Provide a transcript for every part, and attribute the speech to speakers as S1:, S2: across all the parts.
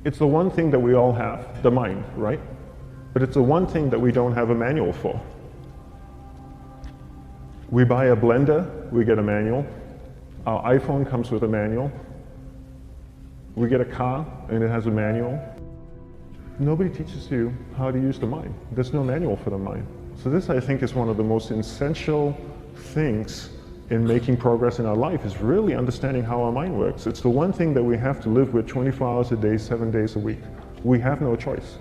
S1: It's the one thing that we all have, the mind, right? But it's the one thing that we don't have a manual for. We buy a blender, we get a manual. Our iPhone comes with a manual. We get a car and it has a manual. Nobody teaches you how to use the mind. There's no manual for the mind. So this, I think, is one of the most essential things in making progress in our life, is really understanding how our mind works. It's the one thing that we have to live with 24 hours a day, 7 days a week. We have no choice.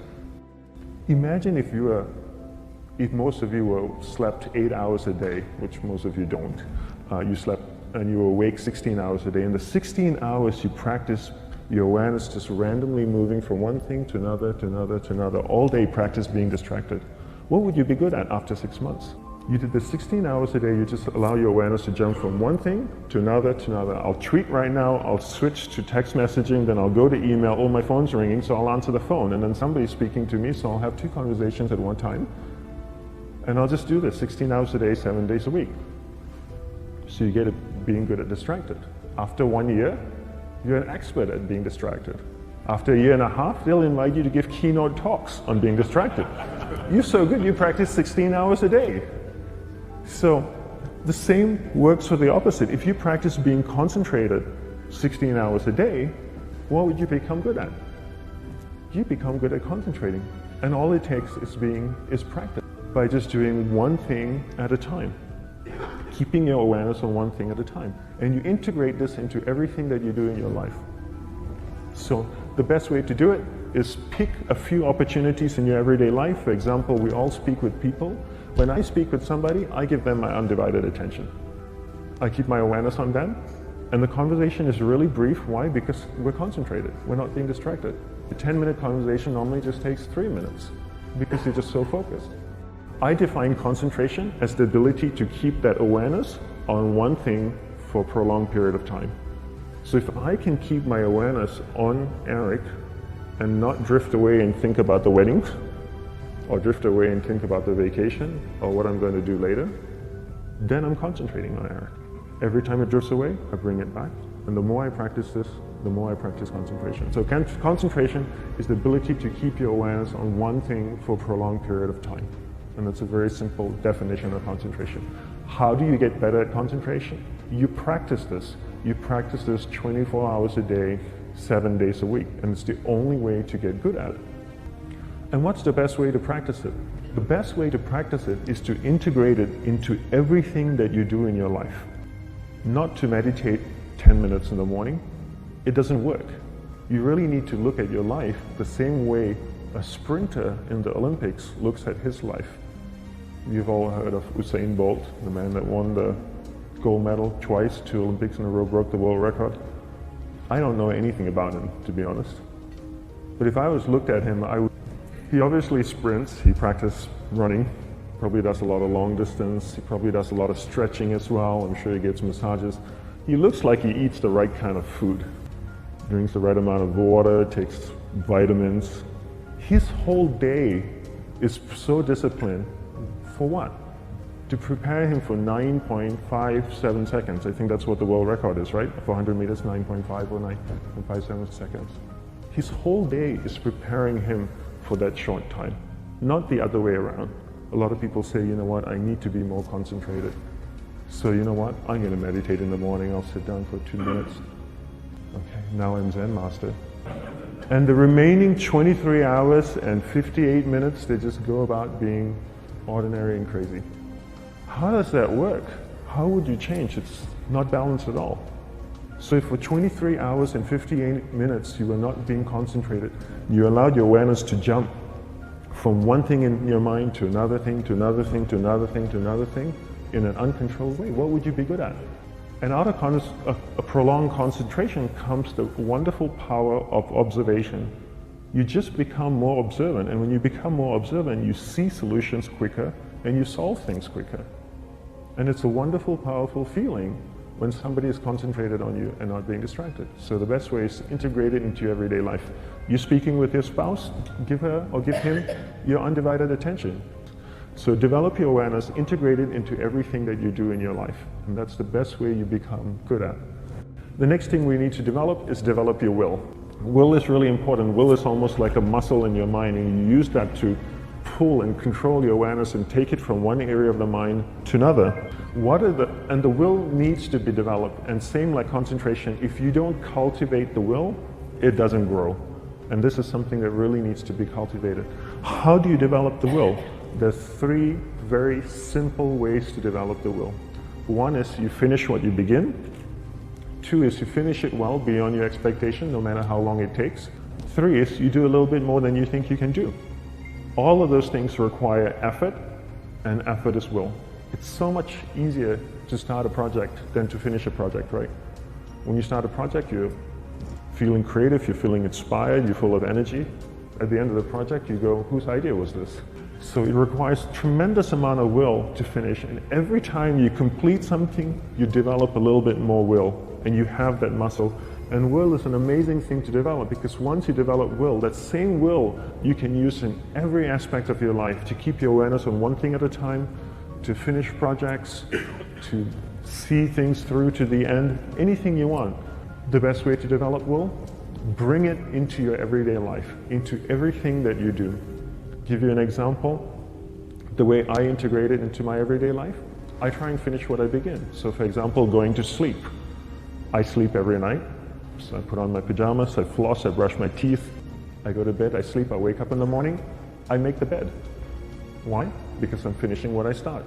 S1: Imagine if most of you slept 8 hours a day, which most of you don't. You slept and you were awake 16 hours a day. In the 16 hours you practice your awareness just randomly moving from one thing to another, to another, to another, all day practice being distracted. What would you be good at after 6 months? You did the 16 hours a day, you just allow your awareness to jump from one thing to another, to another. I'll tweet right now, I'll switch to text messaging, then I'll go to email, oh, my phone's ringing, so I'll answer the phone, and then somebody's speaking to me, so I'll have 2 conversations at one time. And I'll just do this 16 hours a day, 7 days a week. So you get it being good at distracted. After 1 year, you're an expert at being distracted. After a year and a half, they'll invite you to give keynote talks on being distracted. You're so good, you practice 16 hours a day. So the same works for the opposite. If you practice being concentrated 16 hours a day, what would you become good at? You become good at concentrating. And all it takes is practice by just doing one thing at a time. Keeping your awareness on one thing at a time. And you integrate this into everything that you do in your life. So the best way to do it is pick a few opportunities in your everyday life. For example, we all speak with people. When I speak with somebody, I give them my undivided attention. I keep my awareness on them, and the conversation is really brief. Why? Because we're concentrated. We're not being distracted. A 10-minute conversation normally just takes 3 minutes because you're just so focused. I define concentration as the ability to keep that awareness on one thing for a prolonged period of time. So if I can keep my awareness on Eric and not drift away and think about the wedding, or drift away and think about the vacation, or what I'm going to do later, then I'm concentrating on Eric. Every time it drifts away, I bring it back. And the more I practice this, the more I practice concentration. So concentration is the ability to keep your awareness on one thing for a prolonged period of time. And that's a very simple definition of concentration. How do you get better at concentration? You practice this. You practice this 24 hours a day, 7 days a week. And it's the only way to get good at it. And what's the best way to practice it? The best way to practice it is to integrate it into everything that you do in your life. Not to meditate 10 minutes in the morning. It doesn't work. You really need to look at your life the same way a sprinter in the Olympics looks at his life. You've all heard of Usain Bolt, the man that won the gold medal twice, 2 Olympics in a row, broke the world record. I don't know anything about him, to be honest. But if I was looked at him, he obviously sprints, he practices running, probably does a lot of long distance, he probably does a lot of stretching as well, I'm sure he gets massages. He looks like he eats the right kind of food, drinks the right amount of water, takes vitamins. His whole day is so disciplined. For what? To prepare him for 9.57 seconds. I think that's what the world record is, right? For 100 meters, 9.5 or 9.57 seconds. His whole day is preparing him for that short time, not the other way around. A lot of people say, you know what, I need to be more concentrated. So you know what, I'm going to meditate in the morning, I'll sit down for 2 minutes. Okay, now I'm Zen master. And the remaining 23 hours and 58 minutes, they just go about being ordinary and crazy. How does that work? How would you change? It's not balanced at all. So if for 23 hours and 58 minutes you were not being concentrated, you allowed your awareness to jump from one thing in your mind to another thing, to another thing, to another thing, to another thing, in an uncontrolled way, what would you be good at? And out of a prolonged concentration comes the wonderful power of observation. You just become more observant, and when you become more observant, you see solutions quicker and you solve things quicker. And it's a wonderful, powerful feeling when somebody is concentrated on you and not being distracted. So the best way is to integrate it into your everyday life. You're speaking with your spouse, give her or give him your undivided attention. So develop your awareness, integrate it into everything that you do in your life. And that's the best way you become good at. The next thing we need to develop is develop your will. Will is really important. Will is almost like a muscle in your mind, and you use that to pull and control your awareness and take it from one area of the mind to another. And the will needs to be developed, and same like concentration, if you don't cultivate the will, it doesn't grow. And this is something that really needs to be cultivated. How do you develop the will? There's 3 very simple ways to develop the will. 1 is you finish what you begin. 2 is you finish it well beyond your expectation, no matter how long it takes. 3 is you do a little bit more than you think you can do. All of those things require effort, and effort is will. It's so much easier to start a project than to finish a project, right? When you start a project, you're feeling creative, you're feeling inspired, you're full of energy. At the end of the project, you go, whose idea was this? So it requires tremendous amount of will to finish, and every time you complete something, you develop a little bit more will, and you have that muscle. And will is an amazing thing to develop, because once you develop will, that same will you can use in every aspect of your life to keep your awareness on one thing at a time, to finish projects, to see things through to the end, anything you want. The best way to develop will, bring it into your everyday life, into everything that you do. Give you an example, the way I integrate it into my everyday life, I try and finish what I begin. So for example, going to sleep. I sleep every night, so I put on my pajamas, I floss, I brush my teeth, I go to bed, I sleep, I wake up in the morning, I make the bed. Why? Because I'm finishing what I start.